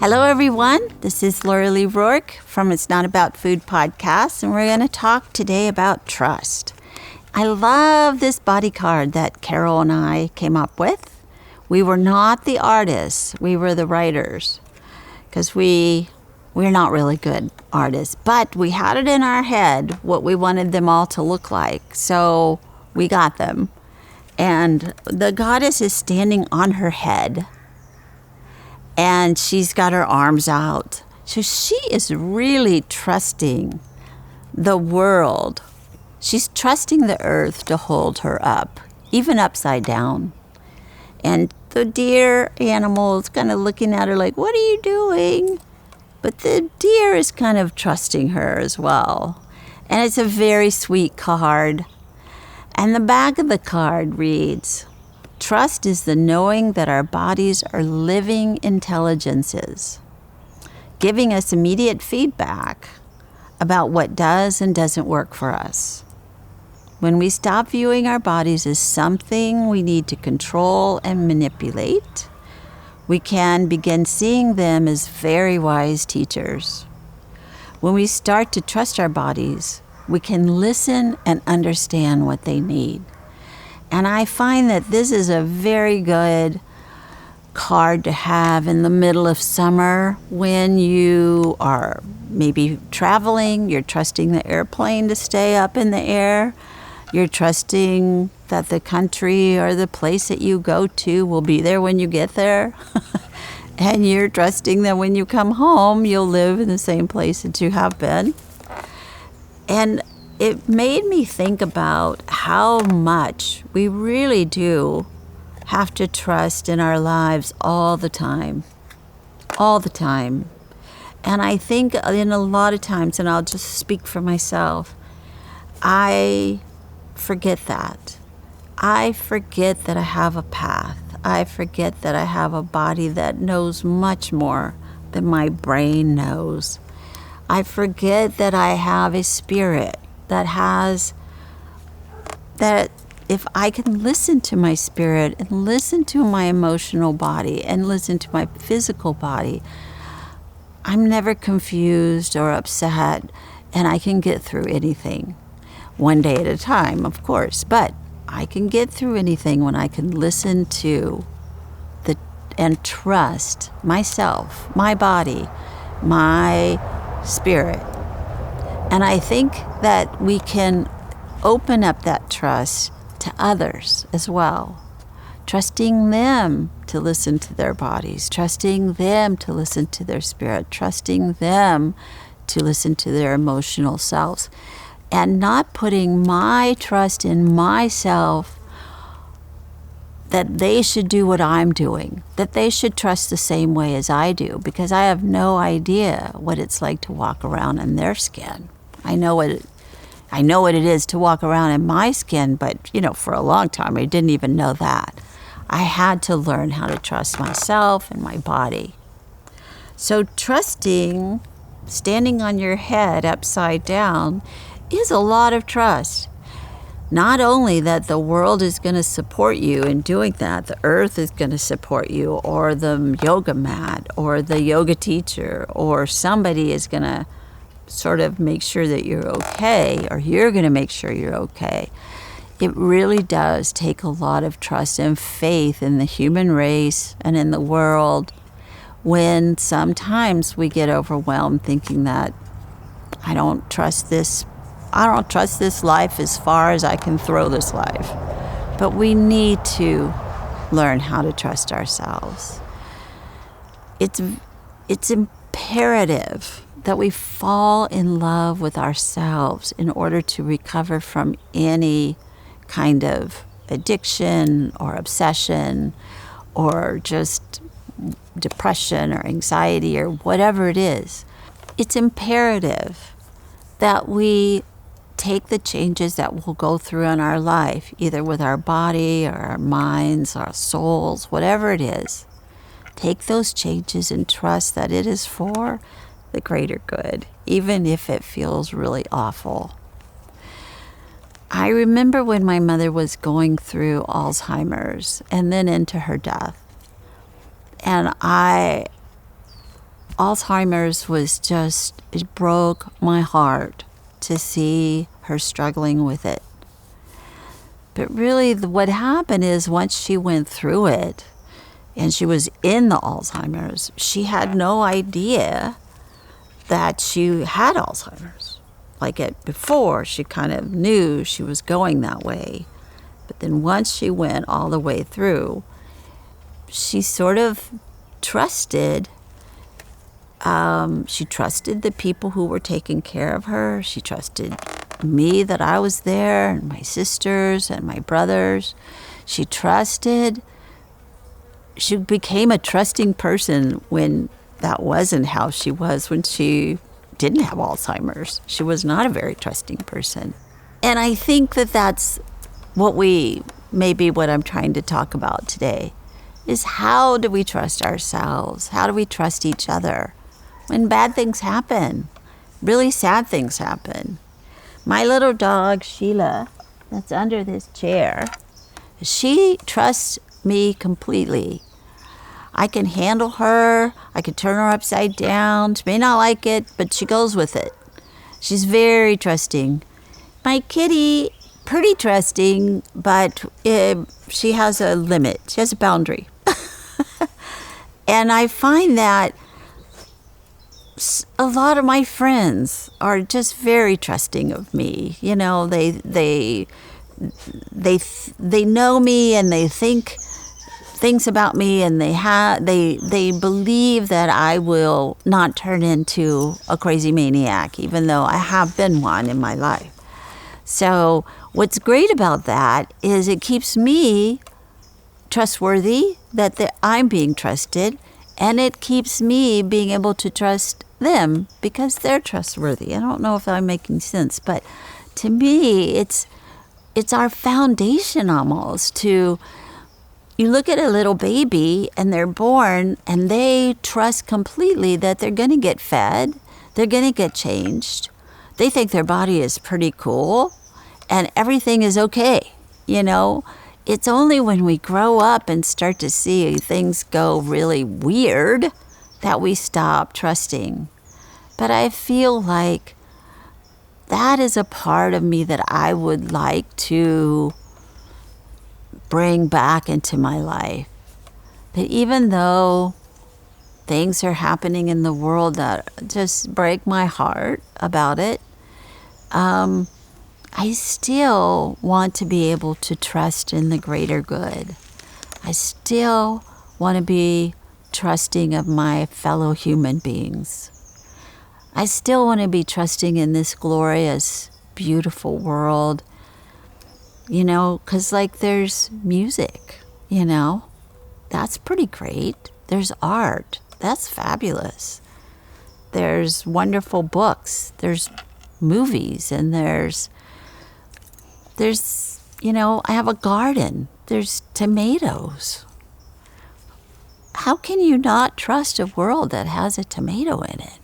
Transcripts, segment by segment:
Hello, everyone. This is Laura Lee Rourke from It's Not About Food podcast, and we're going to talk today about trust. I love this body card that Carol and I came up with. We were not the artists. We were the writers because we're not really good artists, but we had it in our head what we wanted them all to look like, so we got them. And the goddess is standing on her head. And she's got her arms out. So she is really trusting the world. She's trusting the earth to hold her up, even upside down. And the deer animal is kind of looking at her like, what are you doing? But the deer is kind of trusting her as well. And it's a very sweet card. And the back of the card reads, trust is the knowing that our bodies are living intelligences, giving us immediate feedback about what does and doesn't work for us. When we stop viewing our bodies as something we need to control and manipulate, we can begin seeing them as very wise teachers. When we start to trust our bodies, we can listen and understand what they need. And I find that this is a very good card to have in the middle of summer when you are maybe traveling, you're trusting the airplane to stay up in the air, you're trusting that the country or the place that you go to will be there when you get there, and you're trusting that when you come home, you'll live in the same place that you have been. And it made me think about how much we really do have to trust in our lives all the time. All the time. And I think in a lot of times, and I'll just speak for myself, I forget that. I forget that I have a path. I forget that I have a body that knows much more than my brain knows. I forget that I have a spirit that if I can listen to my spirit and listen to my emotional body and listen to my physical body, I'm never confused or upset, and I can get through anything. One day at a time, of course, but I can get through anything when I can listen to and trust myself, my body, my spirit. And I think that we can open up that trust to others as well, trusting them to listen to their bodies, trusting them to listen to their spirit, trusting them to listen to their emotional selves, and not putting my trust in myself that they should do what I'm doing, that they should trust the same way as I do, because I have no idea what it's like to walk around in their skin. I know what it is to walk around in my skin, but, for a long time, I didn't even know that. I had to learn how to trust myself and my body. So trusting, standing on your head upside down, is a lot of trust. Not only that the world is going to support you in doing that, the earth is going to support you, or the yoga mat, or the yoga teacher, or somebody is going to sort of make sure that you're okay, or you're going to make sure you're okay. It really does take a lot of trust and faith in the human race and in the world, when sometimes we get overwhelmed thinking that I don't trust this life as far as I can throw this life. But we need to learn how to trust ourselves. It's imperative that we fall in love with ourselves in order to recover from any kind of addiction or obsession or just depression or anxiety or whatever it is. It's imperative that we take the changes that we'll go through in our life, either with our body or our minds, our souls, whatever it is. Take those changes and trust that it is for the greater good, even if it feels really awful. I remember when my mother was going through Alzheimer's and then into her death. And I Alzheimer's it broke my heart to see her struggling with it. But really, what happened is once she went through it and she was in the Alzheimer's, she had no idea that she had Alzheimer's. Like before, she kind of knew she was going that way. But then once she went all the way through, she sort of trusted. She trusted the people who were taking care of her. She trusted me that I was there, and my sisters and my brothers. She became a trusting person when that wasn't how she was when she didn't have Alzheimer's. She was not a very trusting person. And I think that that's what I'm trying to talk about today, is how do we trust ourselves? How do we trust each other when bad things happen, really sad things happen? My little dog, Sheila, that's under this chair, she trusts me completely. I can handle her. I can turn her upside down. She may not like it, but she goes with it. She's very trusting. My kitty, pretty trusting, but she has a limit. She has a boundary. And I find that a lot of my friends are just very trusting of me. You know, they know me and they think things about me, and they believe that I will not turn into a crazy maniac, even though I have been one in my life. So what's great about that is it keeps me trustworthy, that I'm being trusted, and it keeps me being able to trust them because they're trustworthy. I don't know if I'm making sense, but to me, it's our foundation almost to. You look at a little baby and they're born and they trust completely that they're going to get fed, they're going to get changed. They think their body is pretty cool and everything is okay. You know, it's only when we grow up and start to see things go really weird that we stop trusting. But I feel like that is a part of me that I would like to bring back into my life. That even though things are happening in the world that just break my heart about it, I still want to be able to trust in the greater good. I still want to be trusting of my fellow human beings. I still want to be trusting in this glorious, beautiful world. You know, because like there's music, you know, that's pretty great. There's art, that's fabulous. There's wonderful books, there's movies, and there's, you know, I have a garden, there's tomatoes. How can you not trust a world that has a tomato in it?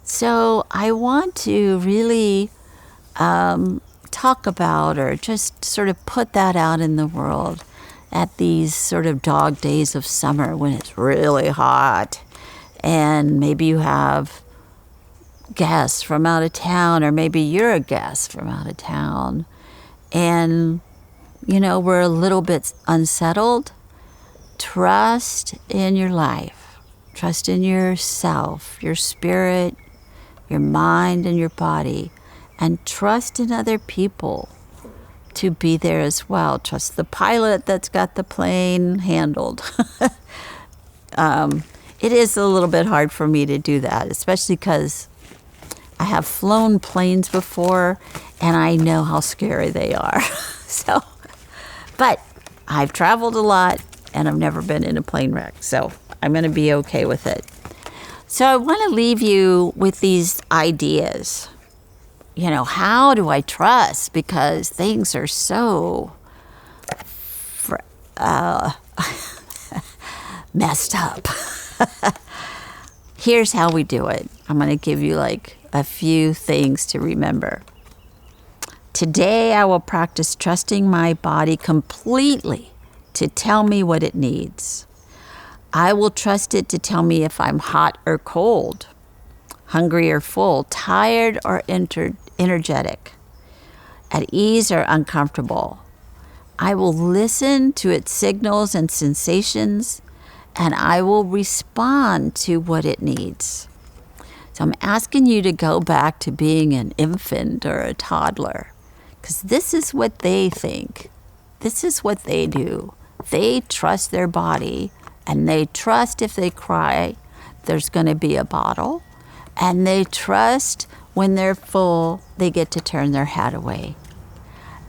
So I want to really talk about, or just sort of put that out in the world at these sort of dog days of summer when it's really hot and maybe you have guests from out of town, or maybe you're a guest from out of town and, you know, we're a little bit unsettled. Trust in your life. Trust in yourself, your spirit, your mind, and your body. And trust in other people to be there as well. Trust the pilot that's got the plane handled. It is a little bit hard for me to do that, especially because I have flown planes before and I know how scary they are. But I've traveled a lot and I've never been in a plane wreck, so I'm going to be okay with it. So I want to leave you with these ideas. You know, how do I trust? Because things are so messed up. Here's how we do it. I'm going to give you like a few things to remember. Today I will practice trusting my body completely to tell me what it needs. I will trust it to tell me if I'm hot or cold, hungry or full, tired or energetic, at ease or uncomfortable. I will listen to its signals and sensations, and I will respond to what it needs. So I'm asking you to go back to being an infant or a toddler, because this is what they think. This is what they do. They trust their body, and they trust if they cry, there's going to be a bottle. And they trust when they're full, they get to turn their head away.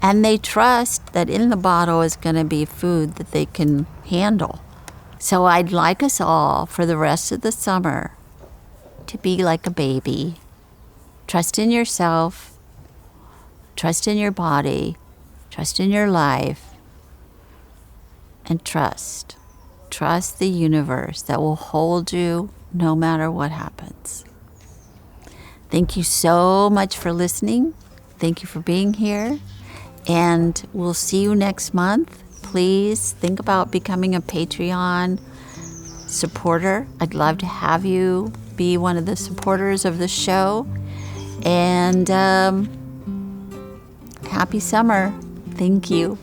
And they trust that in the bottle is going to be food that they can handle. So I'd like us all for the rest of the summer to be like a baby. Trust in yourself. Trust in your body. Trust in your life. And trust. Trust the universe that will hold you no matter what happens. Thank you so much for listening. Thank you for being here. And we'll see you next month. Please think about becoming a Patreon supporter. I'd love to have you be one of the supporters of the show. And happy summer. Thank you.